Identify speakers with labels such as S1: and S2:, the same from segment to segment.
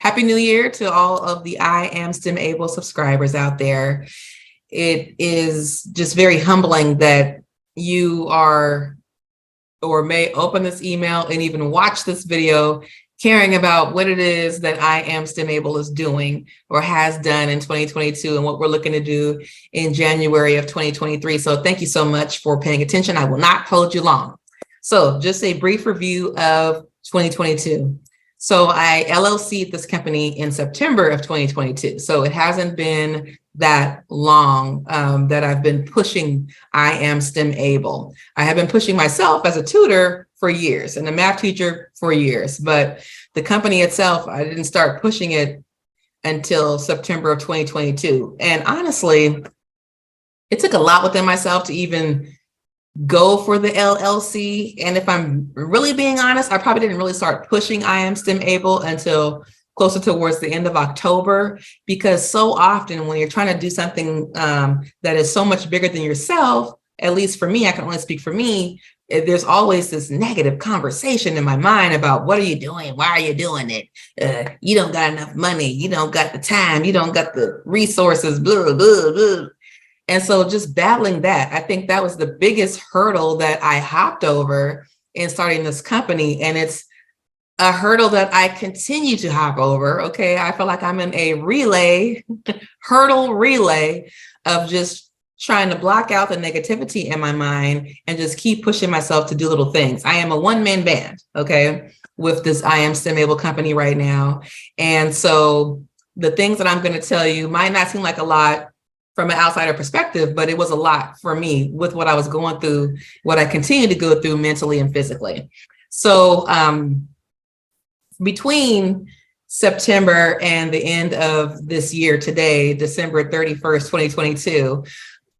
S1: Happy New Year to all of the I Am STEM Able subscribers out there. It is just very humbling that you are or may open this email and even watch this video caring about what it is that I Am STEM Able is doing or has done in 2022 and what we're looking to do in January of 2023. So thank you so much for paying attention. I will not hold you long. So just a brief review of 2022. So I LLC'd this company in September of 2022. So it hasn't been that long that I've been pushing I Am STEM Able. I have been pushing myself as a tutor for years and a math teacher for years, but the company itself, I didn't start pushing it until September of 2022. And honestly, it took a lot within myself to even go for the LLC. And if I'm really being honest, I probably didn't really start pushing I Am STEM Able until closer towards the end of October, because so often when you're trying to do something that is so much bigger than yourself, at least for me, I can only speak for me, there's always this negative conversation in my mind about what are you doing? Why are you doing it? You don't got enough money. You don't got the time. You don't got the resources, blah, blah, blah. And so just battling that, I think that was the biggest hurdle that I hopped over in starting this company. And it's a hurdle that I continue to hop over. Okay. I feel like I'm in a hurdle relay of just trying to block out the negativity in my mind and just keep pushing myself to do little things. I am a one-man band, okay, with this I Am STEM Able company right now. And so the things that I'm going to tell you might not seem like a lot from an outsider perspective, but it was a lot for me with what I was going through, what I continue to go through mentally and physically. So between September and the end of this year today, December 31st, 2022,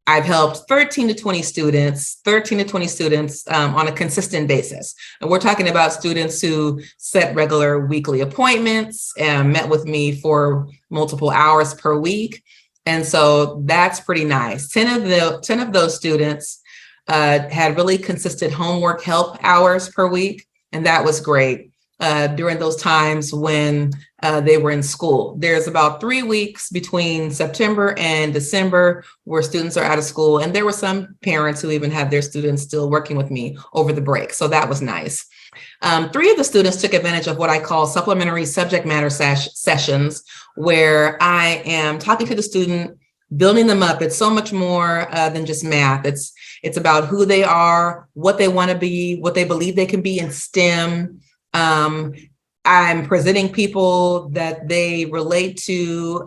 S1: I've helped 13 to 20 students on a consistent basis. And we're talking about students who set regular weekly appointments and met with me for multiple hours per week. And so that's pretty nice. 10 of those students had really consistent homework help hours per week. And that was great during those times when they were in school. There's about 3 weeks between September and December where students are out of school. And there were some parents who even had their students still working with me over the break. So that was nice. 3 of the students took advantage of what I call supplementary subject matter sessions, where I am talking to the student, building them up. It's so much more than just math. It's about who they are, what they want to be, what they believe they can be in STEM. I'm presenting people that they relate to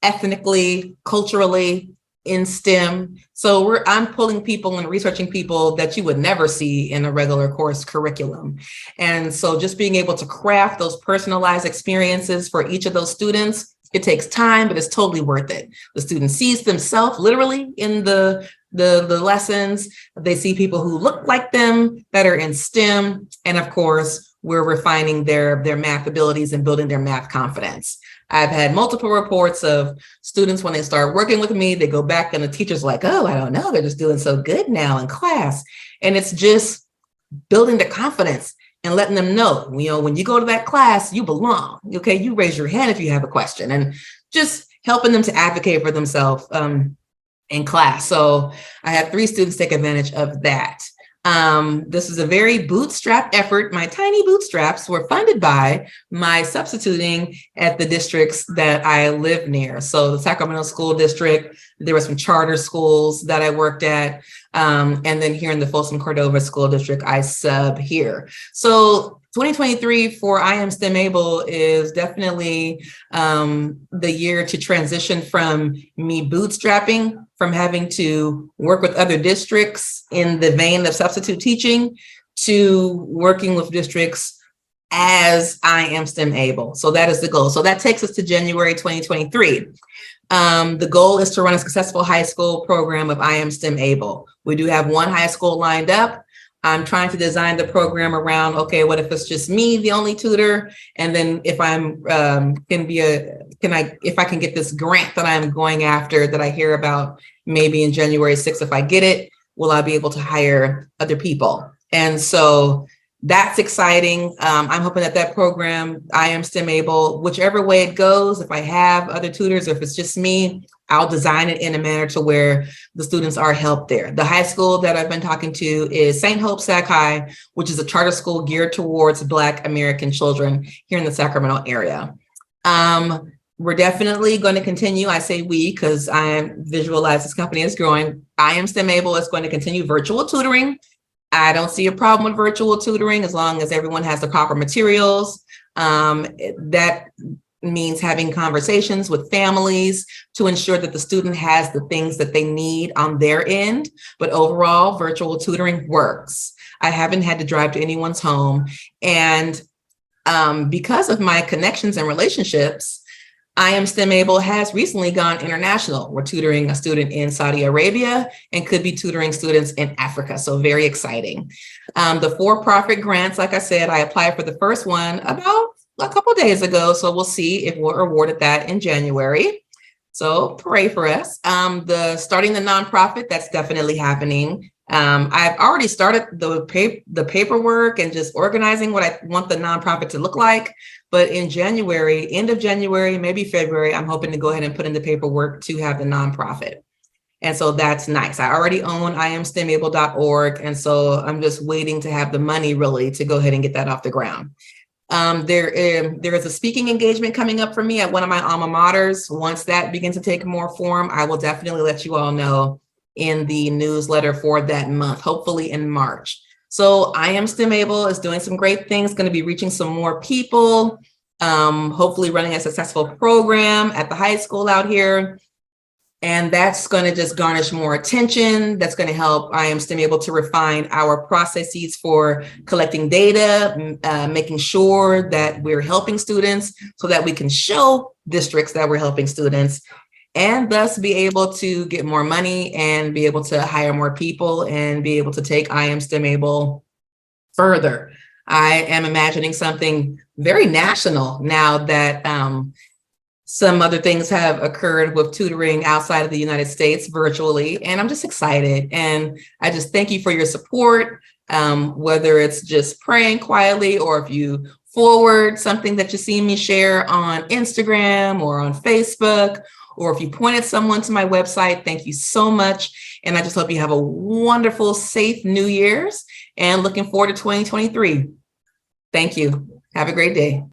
S1: ethnically, culturally in STEM. So I'm pulling people and researching people that you would never see in a regular course curriculum. And so just being able to craft those personalized experiences for each of those students, it takes time, but it's totally worth it. The student sees themselves literally in the lessons. They see people who look like them that are in STEM. And of course, we're refining their math abilities and building their math confidence. I've had multiple reports of students when they start working with me, they go back and the teacher's like, oh, I don't know, they're just doing so good now in class. And it's just building their confidence and letting them know, when you go to that class, you belong. Okay, you raise your hand if you have a question, and just helping them to advocate for themselves in class. So I had 3 students take advantage of that. This is a very bootstrapped effort. My tiny bootstraps were funded by my substituting at the districts that I live near. So the Sacramento School District, there were some charter schools that I worked at. And then here in the Folsom Cordova School District, I sub here. So 2023 for I Am STEM Able is definitely the year to transition from me bootstrapping, from having to work with other districts in the vein of substitute teaching, to working with districts as I Am STEM Able. So that is the goal. So that takes us to January 2023. The goal is to run a successful high school program of I Am STEM Able. We do have one high school lined up. I'm trying to design the program around, okay, what if it's just me, the only tutor? And then if if I can get this grant that I'm going after that I hear about maybe in January 6th, if I get it, will I be able to hire other people? And so that's exciting. I'm hoping that that program, I Am STEM Able, whichever way it goes, if I have other tutors or if it's just me, I'll design it in a manner to where the students are helped there. The high school that I've been talking to is St. Hope Sac High, which is a charter school geared towards Black American children here in the Sacramento area. We're definitely going to continue. I say we because I visualize this company is growing. I Am STEM Able is going to continue virtual tutoring. I don't see a problem with virtual tutoring as long as everyone has the proper materials. That means having conversations with families to ensure that the student has the things that they need on their end. But overall, virtual tutoring works. I haven't had to drive to anyone's home. And because of my connections and relationships, I Am STEM Able has recently gone international. We're tutoring a student in Saudi Arabia and could be tutoring students in Africa. So very exciting. The for-profit grants, like I said, I applied for the first one about a couple of days ago. So we'll see if we're awarded that in January. So pray for us. Starting the nonprofit, that's definitely happening. I've already started the paperwork and just organizing what I want the nonprofit to look like. But in January, end of January, maybe February, I'm hoping to go ahead and put in the paperwork to have the nonprofit. And so that's nice. I already own iamstemable.org. And so I'm just waiting to have the money really to go ahead and get that off the ground. There is a speaking engagement coming up for me at one of my alma maters. Once that begins to take more form, I will definitely let you all know in the newsletter for that month, hopefully in March. So I Am STEM Able is doing some great things, going to be reaching some more people, hopefully running a successful program at the high school out here. And that's going to just garnish more attention. That's going to help I Am STEM Able to refine our processes for collecting data, making sure that we're helping students so that we can show districts that we're helping students, and thus be able to get more money and be able to hire more people and be able to take I Am STEM Able further. I am imagining something very national now that some other things have occurred with tutoring outside of the United States virtually, and I'm just excited. And I just thank you for your support, whether it's just praying quietly or if you forward something that you see me share on Instagram or on Facebook, or if you pointed someone to my website, thank you so much. And I just hope you have a wonderful, safe New Year's and looking forward to 2023. Thank you. Have a great day.